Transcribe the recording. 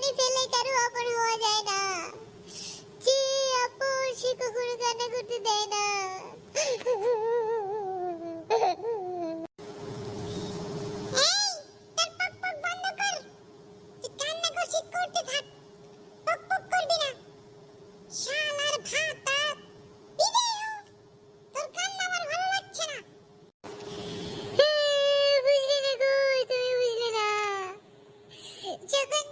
পানি ফেলে কারো আপন হওয়া যায় না, যে আপন সে কখনো কান্না করতে দেয় না। যখন